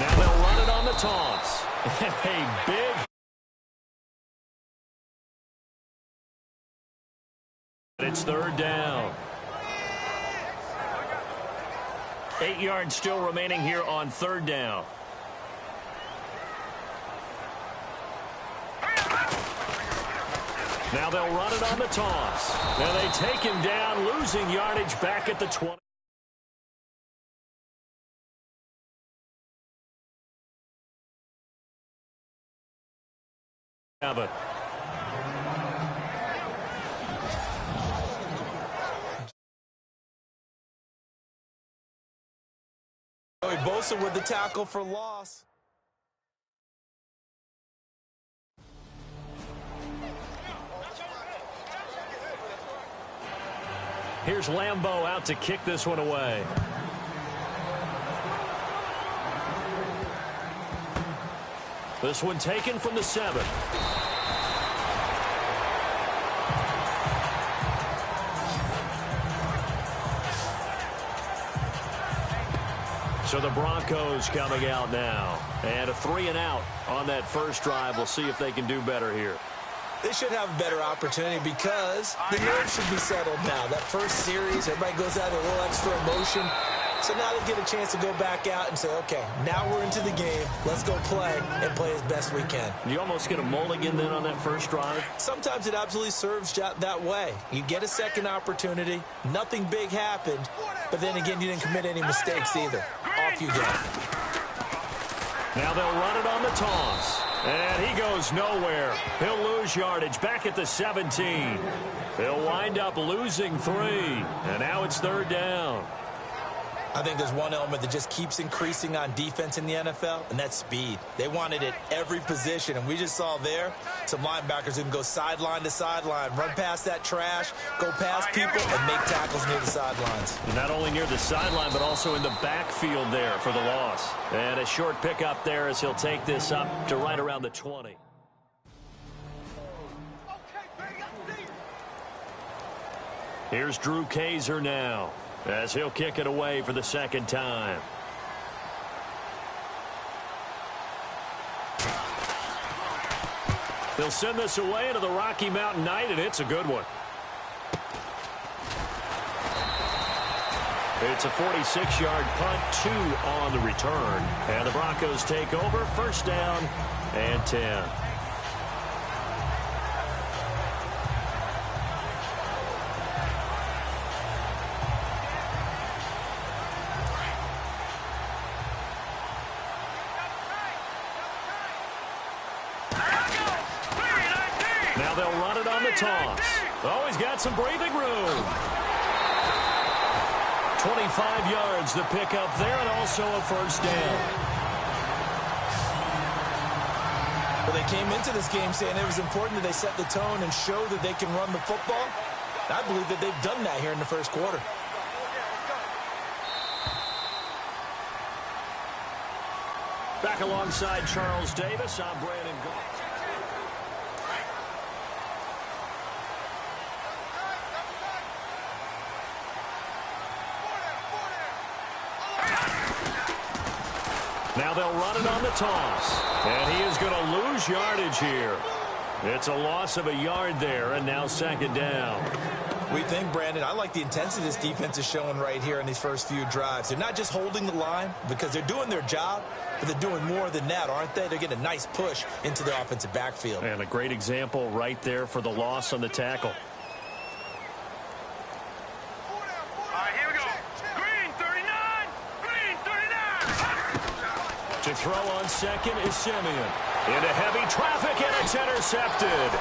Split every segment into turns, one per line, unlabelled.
Now they'll run it on the toss. A big. It's third down. 8 yards still remaining here on third down. Now they'll run it on the toss. Now they take him down, losing yardage back at the 20.
Bosa with the tackle for loss.
Here's Lambeau out to kick this one away. This one taken from the 7. So the Broncos coming out now. And a 3-and-out on that first drive. We'll see if they can do better here.
They should have a better opportunity because the nerves should be settled now. That first series, everybody goes out with a little extra emotion. So now they get a chance to go back out and say, okay, now we're into the game. Let's go play and play as best we can.
You almost get a mulligan then on that first drive?
Sometimes it absolutely serves that way. You get a second opportunity. Nothing big happened. But then again, you didn't commit any mistakes either. Off you go.
Now they'll run it on the toss. And he goes nowhere. He'll lose yardage back at the 17. He'll wind up losing 3. And now it's third down.
I think there's one element that just keeps increasing on defense in the NFL, and that's speed. They want it at every position, and we just saw there some linebackers who can go sideline to sideline, run past that trash, go past people, and make tackles near the sidelines.
Not only near the sideline, but also in the backfield there for the loss. And a short pickup there as he'll take this up to right around the 20. Here's Drew Kaiser now, as he'll kick it away for the second time. They'll send this away into the Rocky Mountain Night, and it's a good one. It's a 46-yard punt, 2 on the return. And the Broncos take over, first down and 10. Now they'll run it on the toss. Oh, he's got some breathing room. 25 yards to pick up there, and also a first down.
Well, they came into this game saying it was important that they set the tone and show that they can run the football. I believe that they've done that here in the first quarter.
Back alongside Charles Davis, I'm Brandon Goff. Now they'll run it on the toss. And he is going to lose yardage here. It's a loss of a yard there, and now second down.
We think, Brandon, I like the intensity this defense is showing right here in these first few drives. They're not just holding the line because they're doing their job, but they're doing more than that, aren't they? They're getting a nice push into the offensive backfield.
And a great example right there for the loss on the tackle. To throw on second is Simeon. Into heavy traffic, and it's intercepted.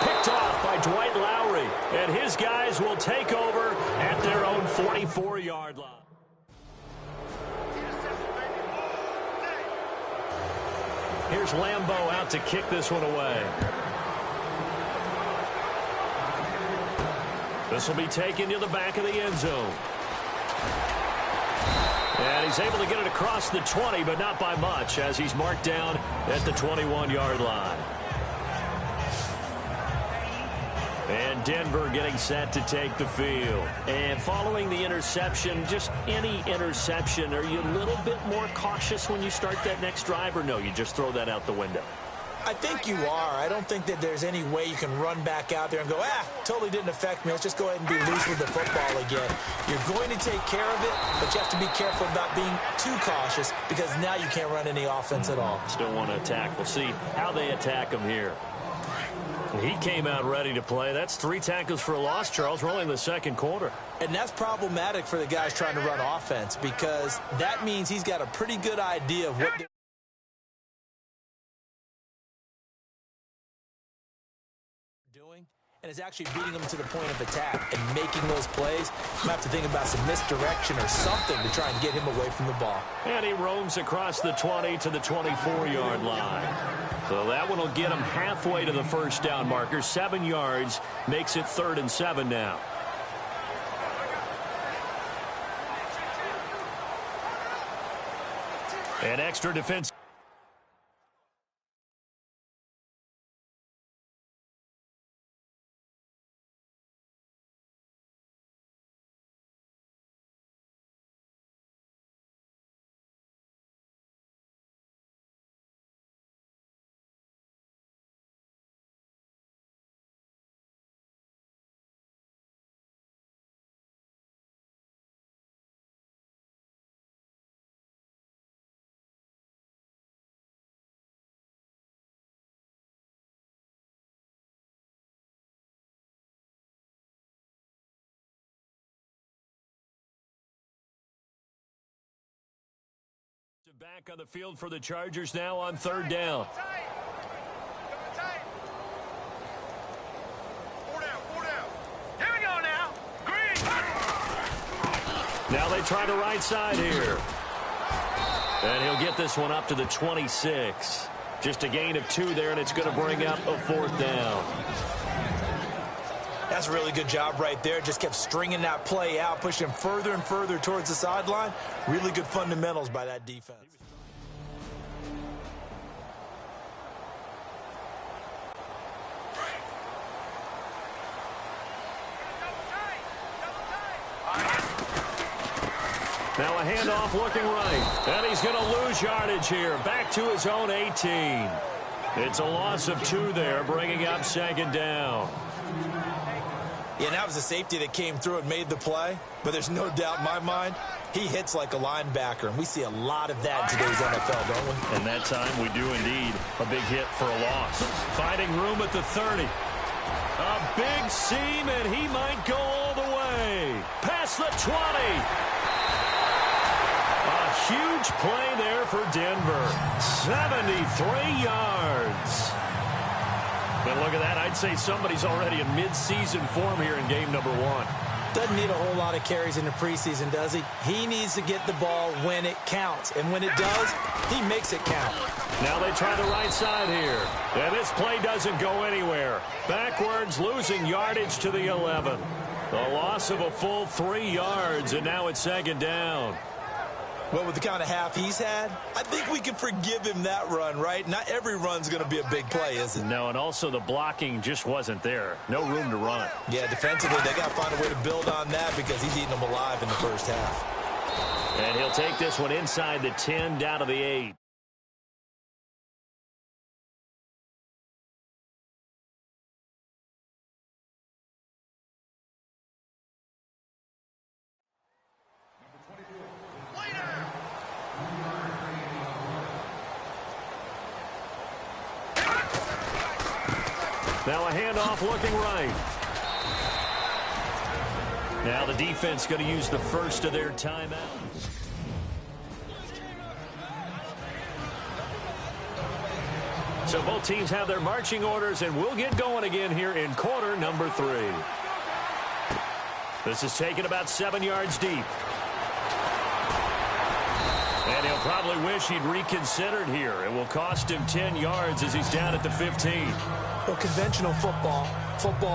Picked off by Dwight Lowry. And his guys will take over at their own 44-yard line. Here's Lambeau out to kick this one away. This will be taken to the back of the end zone. And he's able to get it across the 20, but not by much, as he's marked down at the 21-yard line. And Denver getting set to take the field. And following the interception, just any interception, are you a little bit more cautious when you start that next drive, or no, you just throw that out the window?
I think you are. I don't think that there's any way you can run back out there and go, totally didn't affect me. Let's just go ahead and be loose with the football again. You're going to take care of it, but you have to be careful about being too cautious because now you can't run any offense at all.
Still want to attack. We'll see how they attack him here. He came out ready to play. That's 3 tackles for a loss, Charles. We're only in the second quarter.
And that's problematic for the guys trying to run offense because that means he's got a pretty good idea of what they're doing and is actually beating them to the point of attack and making those plays. You have to think about some misdirection or something to try and get him away from the ball.
And he roams across the 20 to the 24-yard line. So that one will get him halfway to the first down marker. 7 yards makes it 3rd and 7 now. An extra defense. Back on the field for the Chargers now on 3rd down.
Here we go now. Green.
Now they try the right side here. And he'll get this one up to the 26. Just a gain of 2 there, and it's going to bring up a 4th down.
That's a really good job right there. Just kept stringing that play out, pushing him further and further towards the sideline. Really good fundamentals by that defense.
Now a handoff looking right. And he's going to lose yardage here. Back to his own 18. It's a loss of 2 there, bringing up 2nd down.
Yeah, and that was a safety that came through and made the play. But there's no doubt in my mind, he hits like a linebacker. And we see a lot of that in today's NFL, don't we?
And that time we do indeed. A big hit for a loss. Finding room at the 30. A big seam, and he might go all the way. Past the 20. A huge play there for Denver. 73 yards. But look at that. I'd say somebody's already in mid-season form here in game number 1.
Doesn't need a whole lot of carries in the preseason, does he? He needs to get the ball when it counts. And when it does, he makes it count.
Now they try the right side here. And this play doesn't go anywhere. Backwards, losing yardage to the 11. The loss of a full 3 yards, and now it's 2nd down.
Well, with the kind of half he's had, I think we can forgive him that run, right? Not every run's going to be a big play, is it?
No, and also the blocking just wasn't there. No room to run.
Yeah, defensively, they got to find a way to build on that because he's eating them alive in the first half.
And he'll take this one inside the 10, down to the 8. Now a handoff looking right. Now the defense going to use the first of their timeouts. So both teams have their marching orders, and we'll get going again here in quarter number 3. This is taken about 7 yards deep. And he'll He'll probably wish he'd reconsidered here. It will cost him 10 yards as he's down at the 15.
Well, conventional football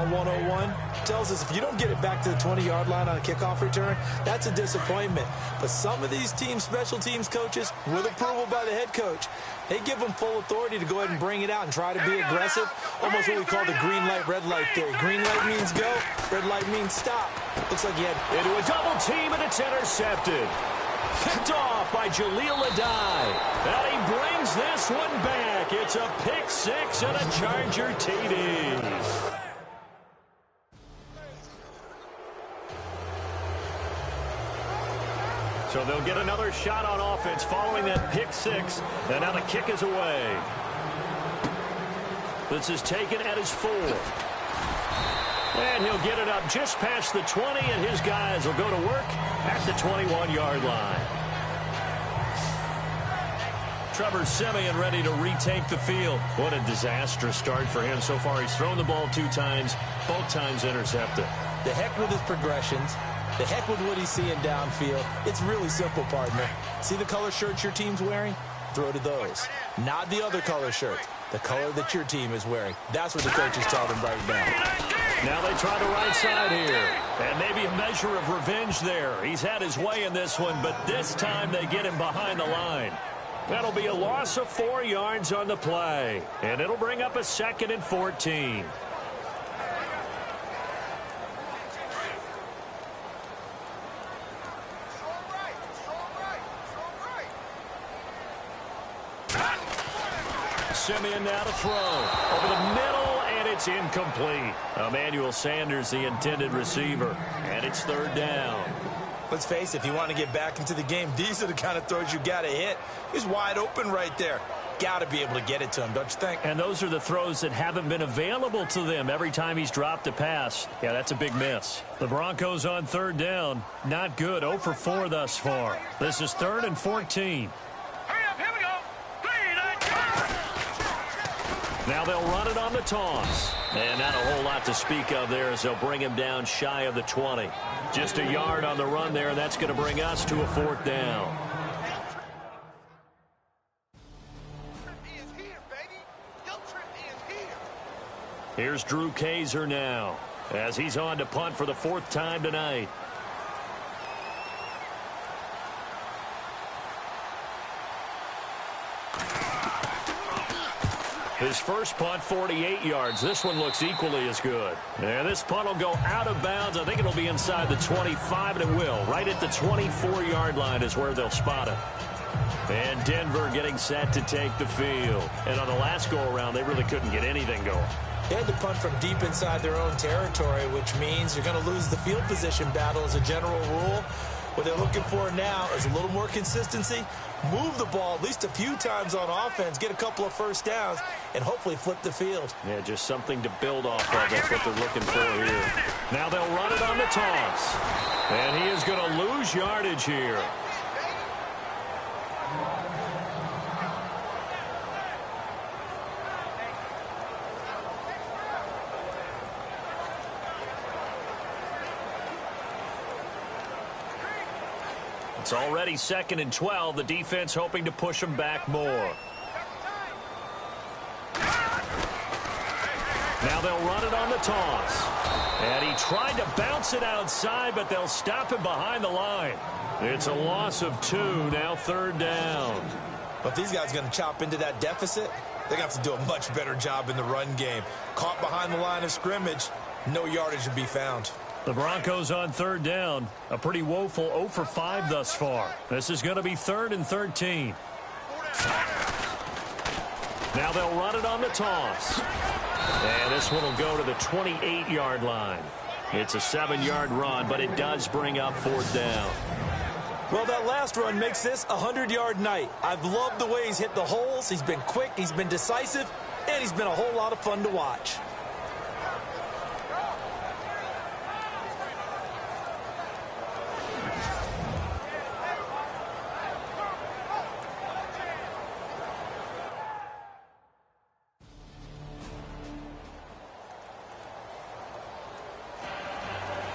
101, tells us if you don't get it back to the 20-yard line on a kickoff return, that's a disappointment. But some of these special teams coaches, with approval by the head coach, they give them full authority to go ahead and bring it out and try to be aggressive. Almost what we call the green light, red light theory. Green light means go, red light means stop. Looks like he had
into a double team, and it's intercepted. Picked off by Jaleel Adai. And he brings this one back. It's a pick six and a Charger TD. So they'll get another shot on offense following that pick six. And now the kick is away. This is taken at his 4. And he'll get it up just past the 20, and his guys will go to work at the 21-yard line. Trevor Siemian ready to retake the field. What a disastrous start for him so far. He's thrown the ball 2 times, both times intercepted.
The heck with his progressions. The heck with what he's seeing downfield. It's really simple, partner. See the color shirts your team's wearing? Throw to those. Not the other color shirts. The color that your team is wearing. That's what the coach is telling them right now.
Now they try the right side here. And maybe a measure of revenge there. He's had his way in this one, but this time they get him behind the line. That'll be a loss of 4 yards on the play. And it'll bring up a 2nd and 14. Siemian now to throw. Over the middle, and it's incomplete. Emmanuel Sanders, the intended receiver. And it's 3rd down.
Let's face it, if you want to get back into the game, these are the kind of throws you got to hit. He's wide open right there. Got to be able to get it to him, don't you think?
And those are the throws that haven't been available to them every time he's dropped a pass. Yeah, that's a big miss. The Broncos on 3rd down. Not good. 0 for 4 thus far. This is 3rd and 14. Now they'll run it on the toss. And not a whole lot to speak of there as they'll bring him down shy of the 20. Just a yard on the run there, and that's going to bring us to a 4th down. Here's Drew Kaiser now as he's on to punt for the 4th time tonight. His first punt, 48 yards. This one looks equally as good. And this punt will go out of bounds. I think it'll be inside the 25, and it will. Right at the 24-yard line is where they'll spot it. And Denver getting set to take the field. And on the last go-around, they really couldn't get anything going.
They had to punt from deep inside their own territory, which means you're going to lose the field position battle as a general rule. What they're looking for now is a little more consistency, move the ball at least a few times on offense, get a couple of first downs, and hopefully flip the field.
Yeah, just something to build off of. That's what they're looking for here. Now they'll run it on the toss. And he is going to lose yardage here. It's already 2nd and 12. The defense hoping to push him back more. Now they'll run it on the toss. And he tried to bounce it outside, but they'll stop him behind the line. It's a loss of 2, now 3rd down.
But these guys are going to chop into that deficit. They're going to have to do a much better job in the run game. Caught behind the line of scrimmage, no yardage to be found.
The Broncos on 3rd down. A pretty woeful 0 for 5 thus far. This is going to be 3rd and 13. Now they'll run it on the toss. And this one will go to the 28-yard line. It's a 7-yard run, but it does bring up 4th down.
Well, that last run makes this a 100-yard night. I've loved the way he's hit the holes. He's been quick, he's been decisive, and he's been a whole lot of fun to watch.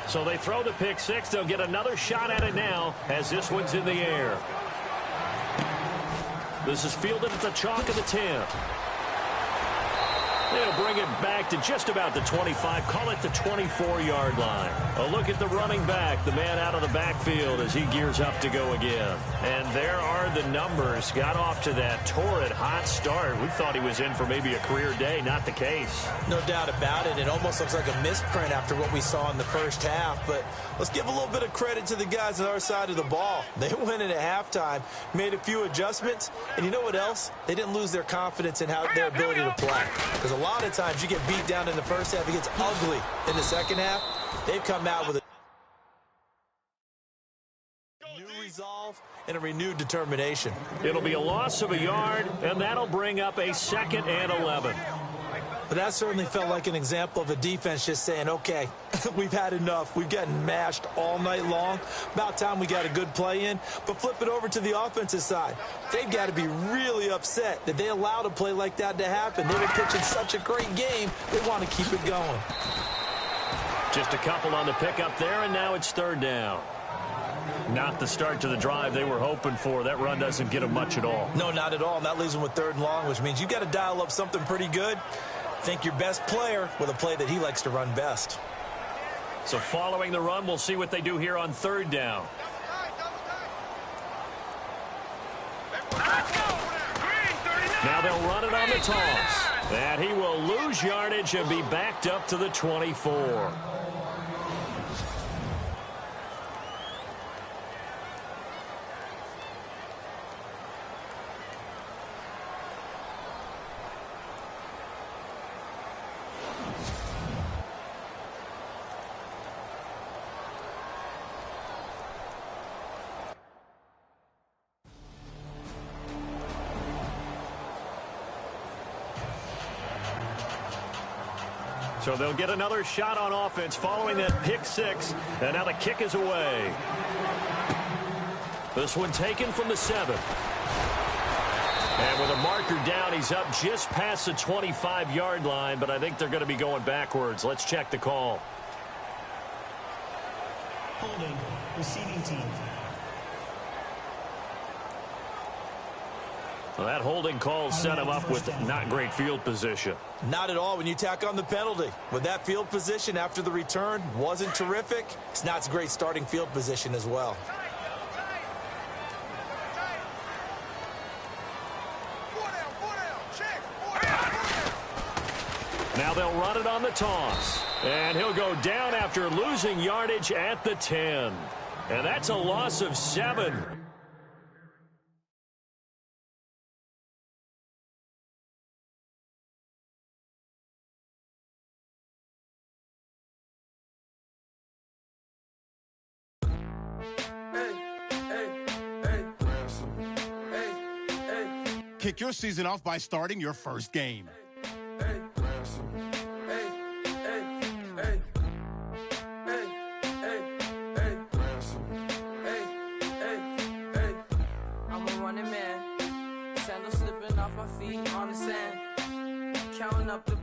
So they throw the pick six. They'll get another shot at it now as this one's in the air. This is fielded at the chalk of the 10. They'll bring it back to just about the 25, call it the 24-yard line. A look at the running back, the man out of the backfield as he gears up to go again. And there are the numbers. Got off to that torrid hot start. We thought he was in for maybe a career day. Not the case.
No doubt about it. It almost looks like a misprint after what we saw in the first half. But let's give a little bit of credit to the guys on our side of the ball. They went in at halftime, made a few adjustments, and you know what else? They didn't lose their confidence in their ability to play. Because a lot of times you get beat down in the first half, it gets ugly in the second half. They've come out with a new resolve and a renewed determination.
It'll be a loss of a yard, and that'll bring up a 2nd and 11.
But that certainly felt like an example of a defense just saying, okay, we've had enough. We've gotten mashed all night long. About time we got a good play in. But flip it over to the offensive side. They've got to be really upset that they allowed a play like that to happen. They were pitching such a great game. They want to keep it going.
Just a couple on the pickup there, and now it's 3rd down. Not the start to the drive they were hoping for. That run doesn't get them much at all.
No, not at all. And that leaves them with 3rd and long, which means you've got to dial up something pretty good. Think your best player with a play that he likes to run best.
So following the run, we'll see what they do here on 3rd down. Now they'll run it on the toss. And he will lose yardage and be backed up to the 24. So they'll get another shot on offense following that pick 6. And now the kick is away. This one taken from the 7. And with a marker down, he's up just past the 25-yard line, but I think they're going to be going backwards. Let's check the call.
Holding, receiving team.
Well, that holding call set him up with not great field position.
Not at all when you tack on the penalty. With that field position after the return wasn't terrific. It's not a great starting field position as well.
Now they'll run it on the toss. And he'll go down after losing yardage at the 10. And that's a loss of 7.
Kick your season off by starting your first game.
I'm a running man, sandals slipping off my feet on the sand, counting up the